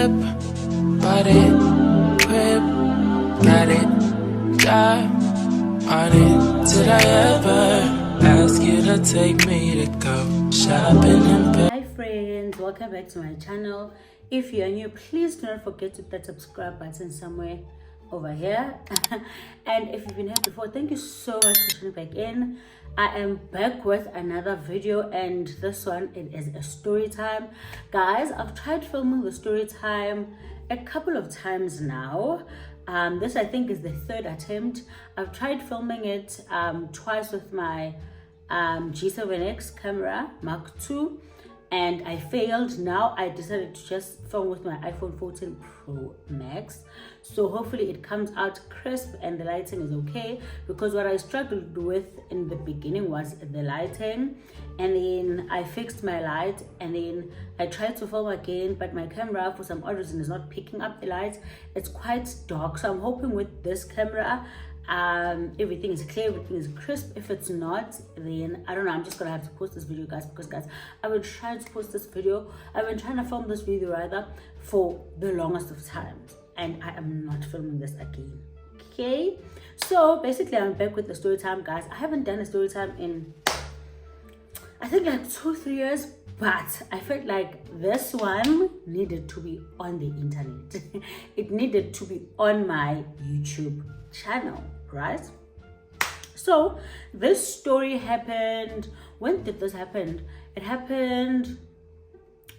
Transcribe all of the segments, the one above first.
whip, bought it, crib, got it, job on it. Did I ever ask you to take me to go shopping in Paris? Hi friends, welcome back to my channel. If you are new, please do not forget to hit that subscribe button somewhere over here. And if you've been here before, thank you so much for tuning back in. I am back with another video, and this one, it is a story time. Guys, I've tried filming the story time a couple of times now. This I think is the third attempt. I've tried filming it twice with my G7X camera Mark II, and I failed. Now I decided to just film with my iPhone 14 Pro Max, so hopefully it comes out crisp and the lighting is okay, because what I struggled with in the beginning was the lighting, and then I fixed my light, and then I tried to film again, but my camera for some odd reason is not picking up the light. It's quite dark, so I'm hoping with this camera everything is clear, everything is crisp. If it's not, then I don't know, I'm just gonna have to post this video, guys, because guys, I've been trying to post this video, I've been trying to film this video rather for the longest of times, and I am not filming this again. Okay, so basically I'm back with the story time, guys. I haven't done a story time in I think like 2-3 years, but I felt like this one needed to be on the internet. It needed to be on my YouTube channel, right? So this story happened, when did this happen? It happened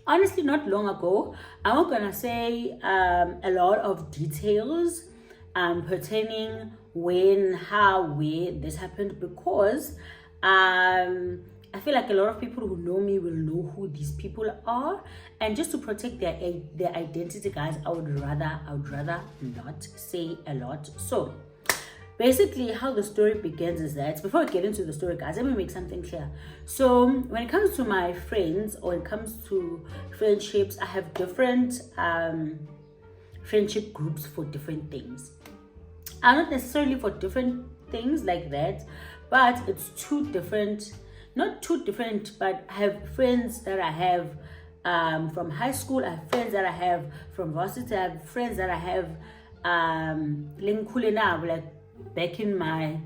honestly not long ago. I'm not gonna say a lot of details pertaining when, how, where this happened, because I feel like a lot of people who know me will know who these people are, and just to protect their identity, guys, I would rather not say a lot. So basically how the story begins is that, before I get into the story, guys, let me make something clear. So when it comes to my friends, or when it comes to friendships, I have different friendship groups for different things. Not necessarily for different things like that, but it's not too different, but I have friends that I have from high school, I have friends that I have from varsity, I have friends that I have like back in my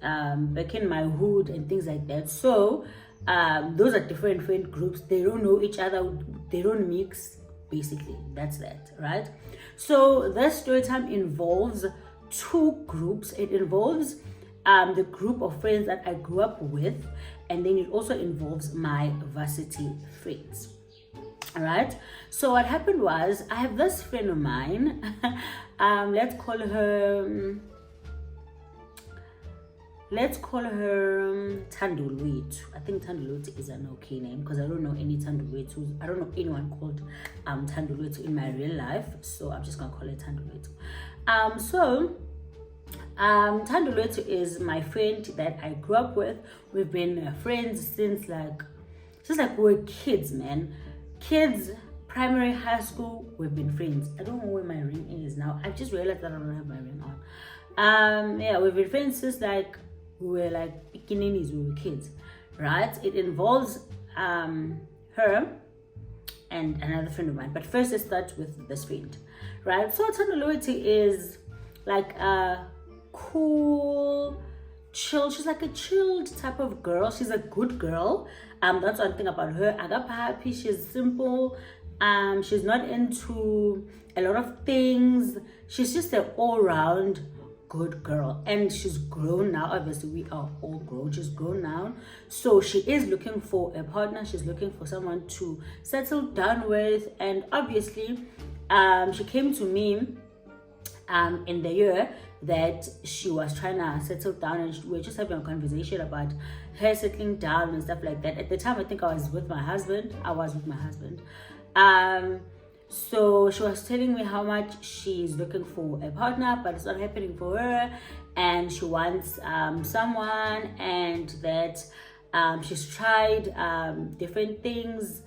hood and things like that. So those are different friend groups. They don't know each other, they don't mix, basically. That's that, right? So this story time involves two groups. It involves the group of friends that I grew up with, and then it also involves my varsity friends. All right, so what happened was, I have this friend of mine, let's call her Tandulwethu. I think Tandulwethu is an okay name, because I don't know any Tandulwethu. I don't know anyone called Tandulwethu in my real life, so I'm just gonna call her Tandulwethu. So Tandulwethu is my friend that I grew up with. We've been friends since like we were kids, man. Kids, primary, high school, we've been friends. I don't know where my ring is now. I just realized that I don't have my ring on. Yeah, we've been friends since like we were like beginnings, we were kids, right? It involves her and another friend of mine. But first, let's start with this friend, right? So Tandulwethu is like a cool, chill, she's like a chilled type of girl. She's a good girl. That's one thing about her. Happy, she's simple. She's not into a lot of things. She's just an all-round good girl, and she's grown now. Obviously, we are all grown. She's grown now, so she is looking for a partner. She's looking for someone to settle down with, and obviously she came to me in the year that she was trying to settle down, and we were just having a conversation about her settling down and stuff like that. At the time, I think I was with my husband. So she was telling me how much she's looking for a partner, but it's not happening for her, and she wants someone, and that she's tried different things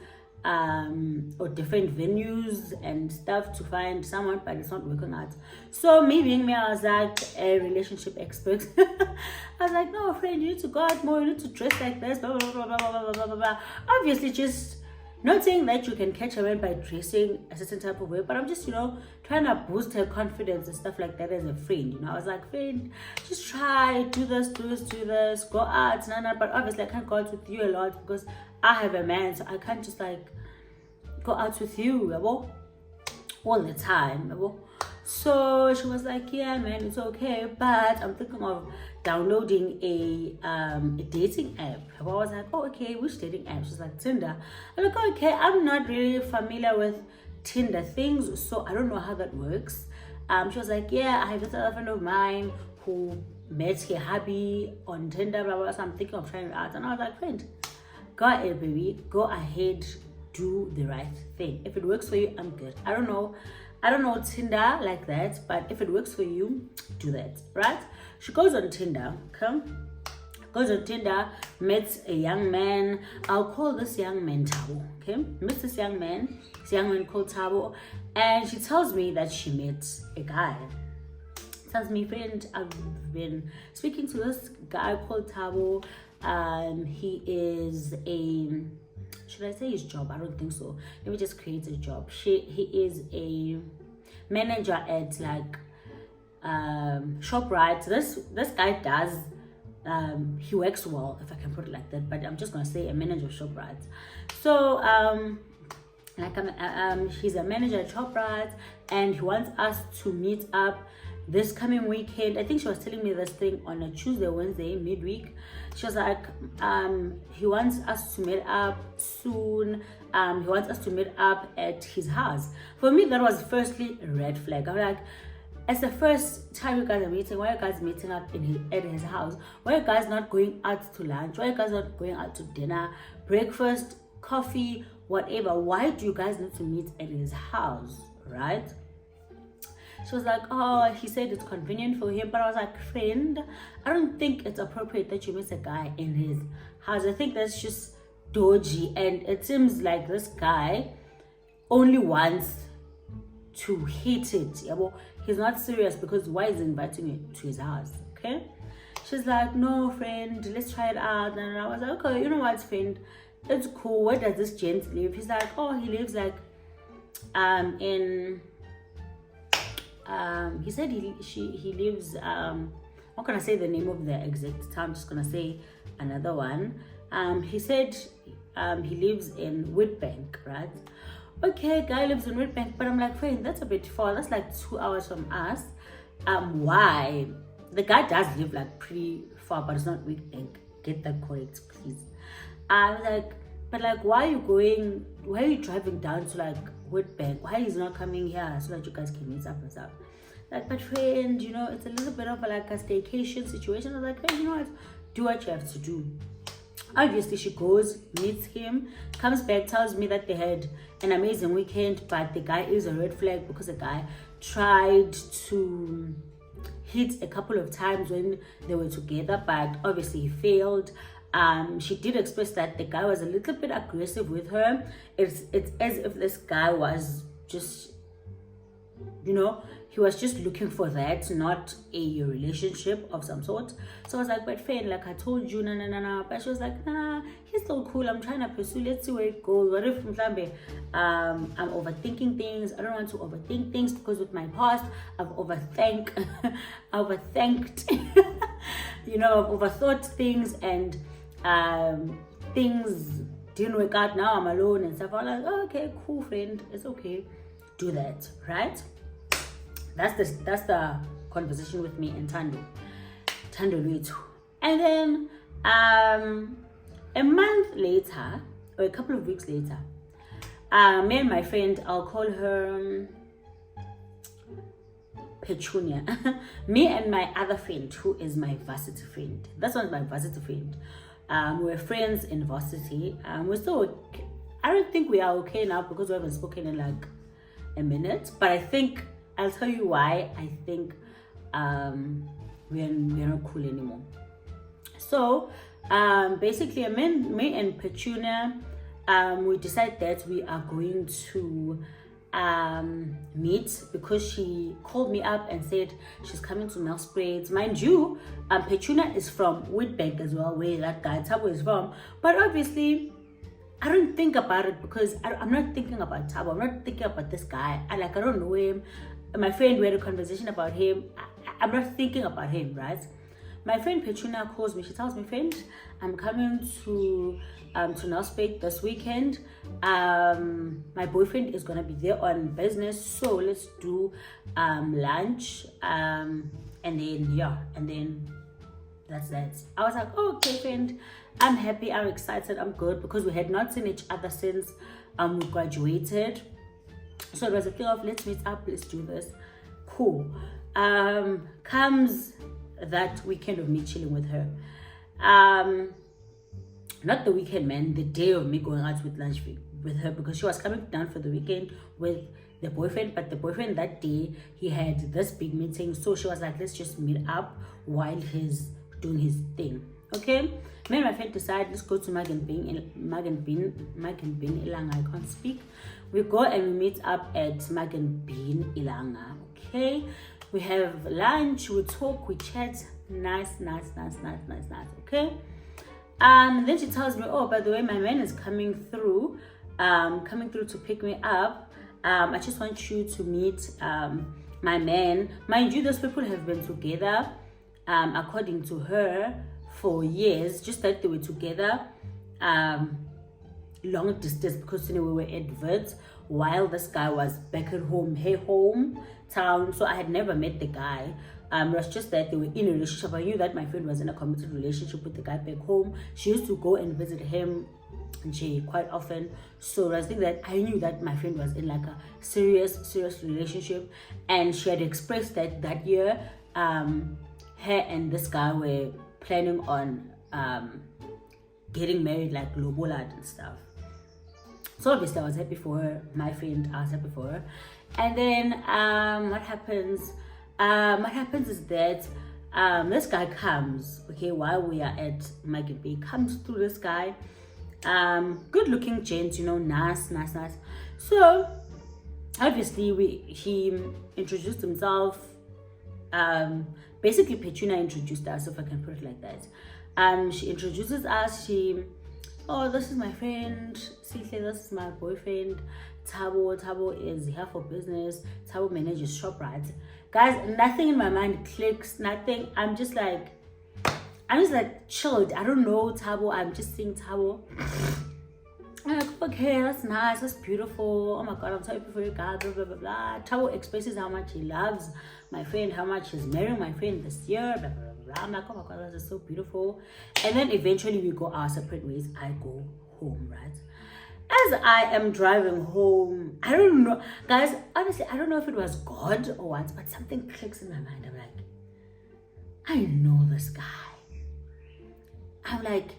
or different venues and stuff to find someone, but it's not working out. So me being me, I was like a relationship expert. I was like, no, friend, you need to go out more, you need to dress like this, blah blah blah blah blah blah blah blah. Obviously, just Not saying that you can catch a man by dressing a certain type of way, but I'm just, trying to boost her confidence and stuff like that as a friend. I was like, friend, just try, do this, go out, but obviously I can't go out with you a lot because I have a man, so I can't just like go out with you, all the time. So she was like, yeah man, it's okay, but I'm thinking of downloading a dating app. I was like, oh okay, which dating app? She's like, Tinder. I'm like, okay, I'm not really familiar with Tinder things, so I don't know how that works. She was like, yeah, I have this other friend of mine who met her hubby on Tinder, blah, blah, blah. So I'm thinking of trying it out. And I was like, friend, go ahead baby, go ahead, do the right thing. If it works for you, I'm good. I don't know Tinder like that, but if it works for you, do that, right? She goes on Tinder, meets a young man. I'll call this young man Tabo, okay? Meets this young man called Tabo, and she tells me that she met a guy. Tells me, friend, I've been speaking to this guy called Tabo. He is a, should I say his job? I don't think so. Let me just create a job. He is a manager at like ShopRite. This guy does he works well, if I can put it like that, but I'm just gonna say a manager of ShopRite. So he's a manager at ShopRite, and he wants us to meet up this coming weekend. I think she was telling me this thing on a Tuesday, Wednesday, midweek. She was like, he wants us to meet up soon. He wants us to meet up at his house. For me, that was firstly a red flag. I'm like, it's the first time you guys are meeting. Why are you guys meeting up at his house? Why are you guys not going out to lunch? Why are you guys not going out to dinner, breakfast, coffee, whatever? Why do you guys need to meet at his house, right? She was like, oh, he said it's convenient for him. But I was like, friend, I don't think it's appropriate that you meet a guy in his house. I think that's just dodgy. And it seems like this guy only wants to hit it. Yeah, well, he's not serious, because why is he inviting you to his house? Okay. She's like, no, friend, let's try it out. And I was like, okay, you know what, friend? It's cool. Where does this gent live? He's like, oh, he lives like he said he lives I'm not gonna say the name of the exact town, I'm just gonna say another one. He said he lives in Witbank, right? Okay, guy lives in Witbank, but I'm like, friend, that's a bit far. That's like 2 hours from us. Why? The guy does live like pretty far, but it's not Witbank. Get that correct, please. I was like, but like, why are you driving down to like Witbank? Why is he not coming here so that you guys can meet up and stuff? Like, but friend, it's a little bit of like a staycation situation. I was like, friend, you know what? Do what you have to do. Obviously, she goes, meets him, comes back, tells me that they had an amazing weekend, but the guy is a red flag because the guy tried to hit a couple of times when they were together, but obviously he failed. She did express that the guy was a little bit aggressive with her. It's as if this guy was just, he was just looking for that, not a relationship of some sort. So I was like, but friend, like I told you, no. But she was like, nah, he's still cool. I'm trying to pursue. Let's see where it goes. What if I'm overthinking things? I don't want to overthink things because with my past, I've overthanked, I've overthought things, and things didn't work out. Now I'm alone and stuff. I'm like, oh, okay, cool, friend. It's okay. Do that, right? That's the conversation with me and Tando Luitu. And then a month later, or a couple of weeks later, me and my friend, I'll call her Petunia. Me and my other friend, who is my varsity friend. That's not my varsity friend. We're friends in varsity. We're still, I don't think we are okay now because we haven't spoken in like a minute. But I think, I'll tell you why. I think we're not cool anymore. So basically, me and Petunia, we decided that we are going to meet because she called me up and said she's coming to Nelspruit. Mind you, Petunia is from Witbank as well, where that guy Tabo is from. But obviously, I don't think about it because I'm not thinking about Tabo. I'm not thinking about this guy. I don't know him. My friend, we had a conversation about him. I'm not thinking about him, right? My friend Petrina calls me. She tells me, friend, I'm coming to Nelspruit this weekend. My boyfriend is gonna be there on business, so let's do lunch. And then that's that. I was like, oh, okay, friend. I'm happy. I'm excited. I'm good because we had not seen each other since we graduated. So it was a thing of let's meet up. Let's do this. Cool. Comes that weekend of me chilling with her. Not the weekend, man. The day of me going out with lunch with her because she was coming down for the weekend with the boyfriend. But the boyfriend that day, he had this big meeting. So she was like, let's just meet up while he's doing his thing. Okay, me and my friend decided let's go to Mag and Bean Ilanga. I can't speak. We go and we meet up at Mag and Bean Ilanga. Okay, we have lunch, we talk, we chat. Nice. Okay. Then she tells me, oh, by the way, my man is coming through to pick me up. I just want you to meet my man. Mind you, those people have been together, according to her, for years, just that they were together long distance because we were adverts while this guy was back at home, her hometown. So I had never met the guy. It was just that they were in a relationship. I knew that my friend was in a committed relationship with the guy back home. She used to go and visit him quite often. So I think that I knew that my friend was in like a serious relationship, and she had expressed that year her and this guy were planning on getting married, like lobolad and stuff. So obviously I was happy for her. My friend, I was happy for her. And then what happens is that this guy comes, okay, while we are at Maggie, comes through. This guy, good looking gent, nice. So obviously he introduced himself. Basically Petrina introduced us, if I can put it like that. She introduces us. This is my friend Sihle, this is my boyfriend Tabo is here for business. Tabo manages ShopRite. Guys, nothing in my mind clicks, nothing. I'm just like chilled. I don't know Tabo, I'm just seeing Tabo. I'm like, okay, that's nice, that's beautiful. Oh my god, I'm so happy for you guys, blah blah blah. Tabo expresses how much he loves my friend, how much he's marrying my friend this year, blah blah blah. I'm like, oh my god, this is so beautiful. And then eventually we go our separate ways. I go home, right? As I am driving home, I don't know, guys, honestly, I don't know if it was God or what, but something clicks in my mind. I'm like, I know this guy. I'm like,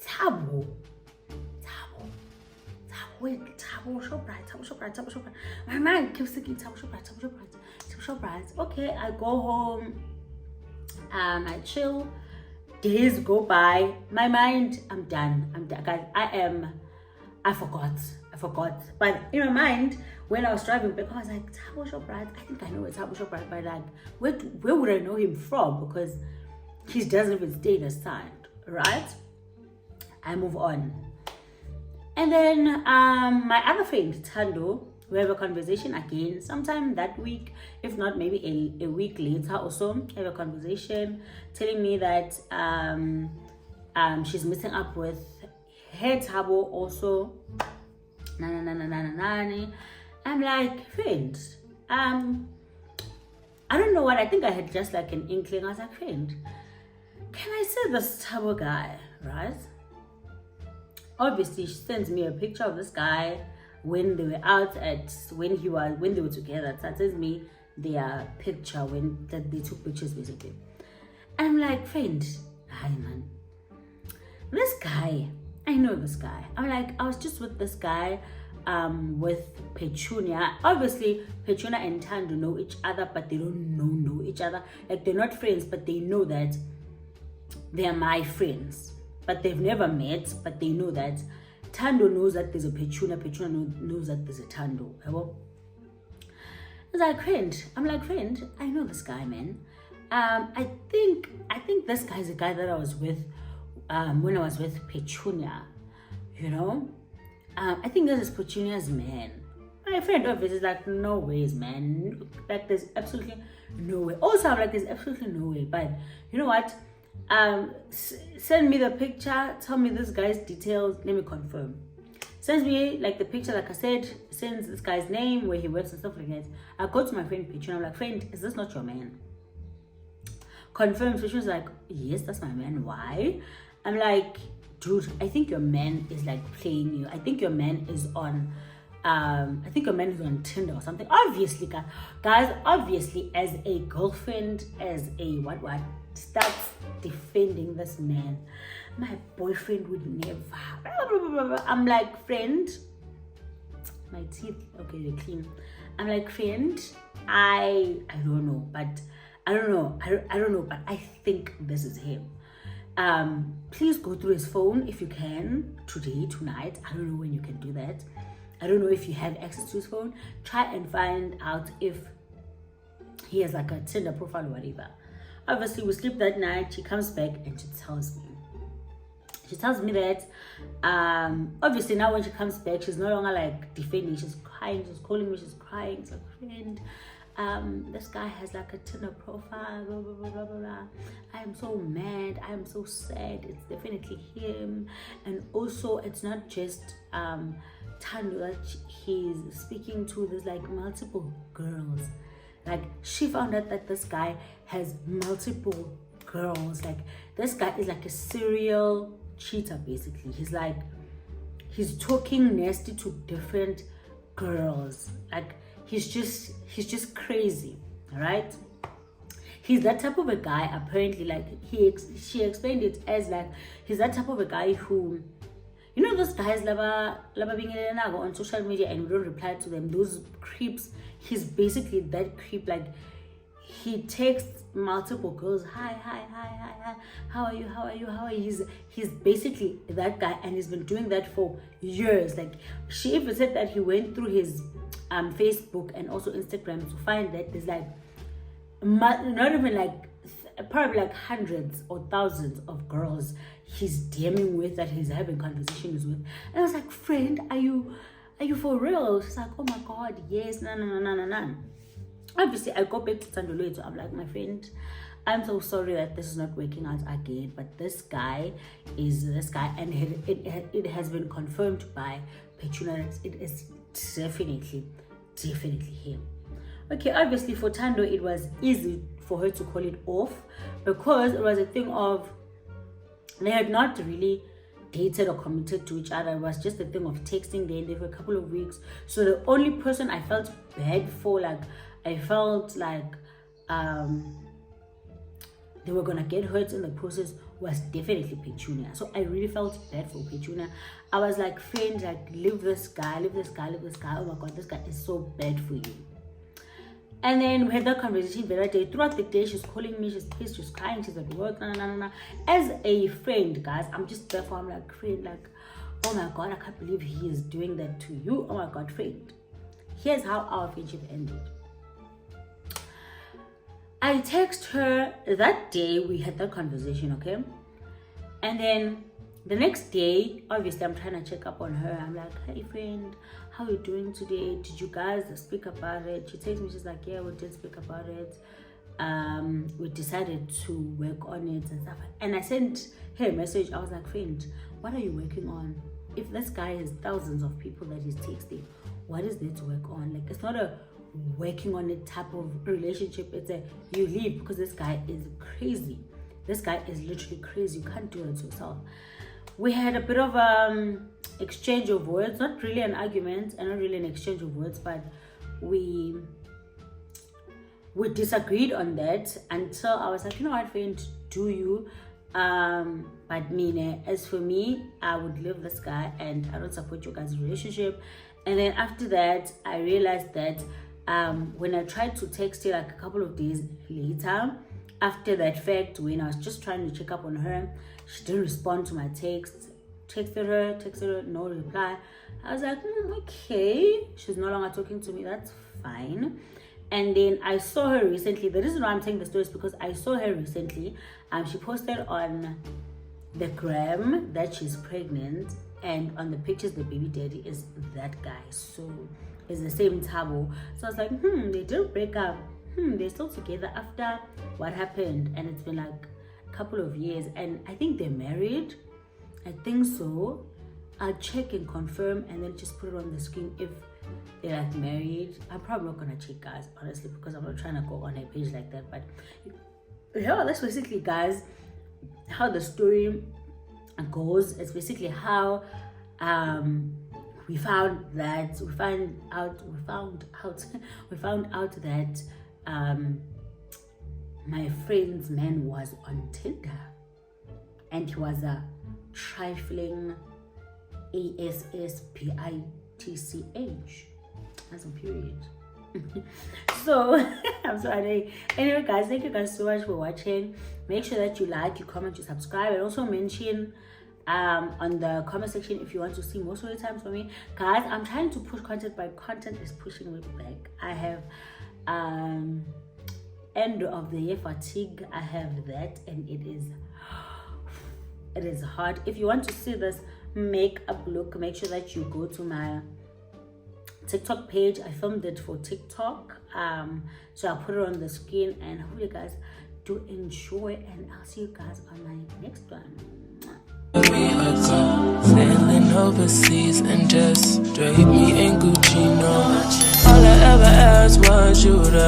Tabo. Wait, Tabo ShopRite. My mind keeps thinking Tabo ShopRite. Okay, I go home. I chill. Days go by. My mind, I'm done. Guys, I forgot. But in my mind, when I was driving back, I was like, Tabo ShopRite. I think I know where Tabo ShopRite, but like, where would I know him from? Because he doesn't even stay this side, right? I move on. And then my other friend, Tando, we have a conversation again sometime that week, if not maybe a week later or so. Have a conversation telling me that she's meeting up with her Tabo also. I'm like, friend, I don't know what, I think I had just like an inkling. I was like, friend, can I see this Tabo guy, right? Obviously, she sends me a picture of this guy when they were out when they were together. So sends me their picture when they took pictures basically. I'm like, friend, hi man. This guy, I know this guy. I'm like, I was just with this guy with Petunia. Obviously, Petunia and Tando know each other, but they don't know each other. Like, they're not friends, but they know that they're my friends. But they've never met, but they know that Tando knows that there's a Petunia knows that there's a Tando. It's like, friend. I'm like, friend, I know this guy, man. I think this guy's the guy that I was with when I was with Petunia. you know. I think this is Petunia's man. My friend obviously is like, no ways, man. Like, there's absolutely no way. Also, I'm like, there's absolutely no way. But you know what? Send me the picture. Tell me this guy's details. Let me confirm. Sends me like the picture, like I said. Sends this guy's name, where he works and stuff like that. I go to my friend Petunia. I'm like, friend, is this not your man? Confirms. She was like, yes, that's my man. Why? I'm like, dude, I think your man is like playing you. I think your man is on Tinder or something. Obviously, guys, obviously, as a girlfriend, as a what starts defending this man. My boyfriend would never. I'm like, friend, my teeth, okay, they're clean. I'm like, friend, I don't know, but I don't know, but I think this is him. Please go through his phone if you can, today, tonight. I don't know when you can do that. I don't know if you have access to his phone. Try and find out if he has like a Tinder profile or whatever. Obviously, we sleep that night. She comes back and she tells me that obviously now when she comes back, she's no longer like defending. She's crying. She's calling me. She's crying. It's like, friend, this guy has like a Tinder profile, blah, blah, blah, blah, blah. I am so mad. I am so sad. It's definitely him. And also, it's not just Tando that he's speaking to. There's like multiple girls. Like, she found out that this guy has multiple girls. Like, this guy is like a serial cheater, basically. He's talking nasty to different girls. Like, he's just crazy. All right, he's that type of a guy. Apparently, like, she explained it as like, he's that type of a guy who, you know, those guys lava being on social media and we don't reply to them, those creeps. He's basically that creep. Like, he texts multiple girls, hi, how are you? He's basically that guy, and he's been doing that for years. Like, she even said that he went through his Facebook and also Instagram to find that there's like not even like probably like hundreds or thousands of girls he's DMing with, that he's having conversations with. And I was like, friend, are you for real? She's like, oh my god, yes. No. Obviously, I go back to Tandolo. I'm like, my friend, I'm so sorry that this is not working out again, but this guy is this guy, and it has been confirmed by Petunia. It is definitely him. Okay, obviously for Tando, it was easy for her to call it off because it was a thing of they had not really dated or committed to each other. It was just a thing of texting there for a couple of weeks. So the only person I felt bad for, like, I felt like they were gonna get hurt in the process, was definitely Petunia. So I really felt bad for Petunia. I was like, friend, like, leave this guy. Oh my god, this guy is so bad for you. And then we had that conversation the other day. Throughout the day, she's calling me, she's pissed, she's crying, she's at work, no. As a friend, guys, I'm just there for, I'm like, friend, like, oh my god, I can't believe he is doing that to you. Oh my god, friend. Here's how our friendship ended. I text her that day, we had that conversation, okay? And then the next day, obviously, I'm trying to check up on her. I'm like, hey friend, how are you doing today? Did you guys speak about it? She texts me, she's like, yeah, we did speak about it. We decided to work on it and stuff. And I sent her a message. I was like, friend, what are you working on? If this guy has thousands of people that he's texting, what is there to work on? Like, it's not a working on it type of relationship. It's a you leave, because this guy is crazy. This guy is literally crazy. You can't do it to yourself. We had a bit of exchange of words, not really an argument and not really an exchange of words, but we disagreed on that until I was like, you know what, friend, do you? But me, as for me, I would leave this guy and I don't support your guys' relationship. And then after that, I realized that when I tried to text her like a couple of days later, after that fact, when I was just trying to check up on her, she didn't respond to my texts. Texted her, no reply. I was like, okay, she's no longer talking to me, that's fine. And then I saw her recently. The reason why I'm telling the story is because I saw her recently. She posted on the gram that she's pregnant. and on the pictures the baby daddy is that guy, so it's the same Tabo. So I was like, they didn't break up, they're still together after what happened, and it's been like a couple of years, and I think they're married. I think so. I'll check and confirm and then just put it on the screen if they're like married. I'm probably not gonna check, guys, honestly, because I'm not trying to go on a page like that. But yeah, that's basically, guys, how the story goes. It's basically how we found out that my friend's man was on Tinder, and he was a trifling ASSPITCH as a period. So I'm sorry. Anyway, guys, thank you guys so much for watching. Make sure that you like, you comment, you subscribe, and also mention on the comment section if you want to see more story times from me, guys. I'm trying to push content, but content is pushing me back. I have end of the year fatigue. I have that, and it is hard. If you want to see this makeup look, make sure that you go to my TikTok page. I filmed it for TikTok, so I'll put it on the screen, and hope you guys do enjoy, and I'll see you guys on my next one. Sailing overseas and just drape me in Gucci, no. All I ever asked was you to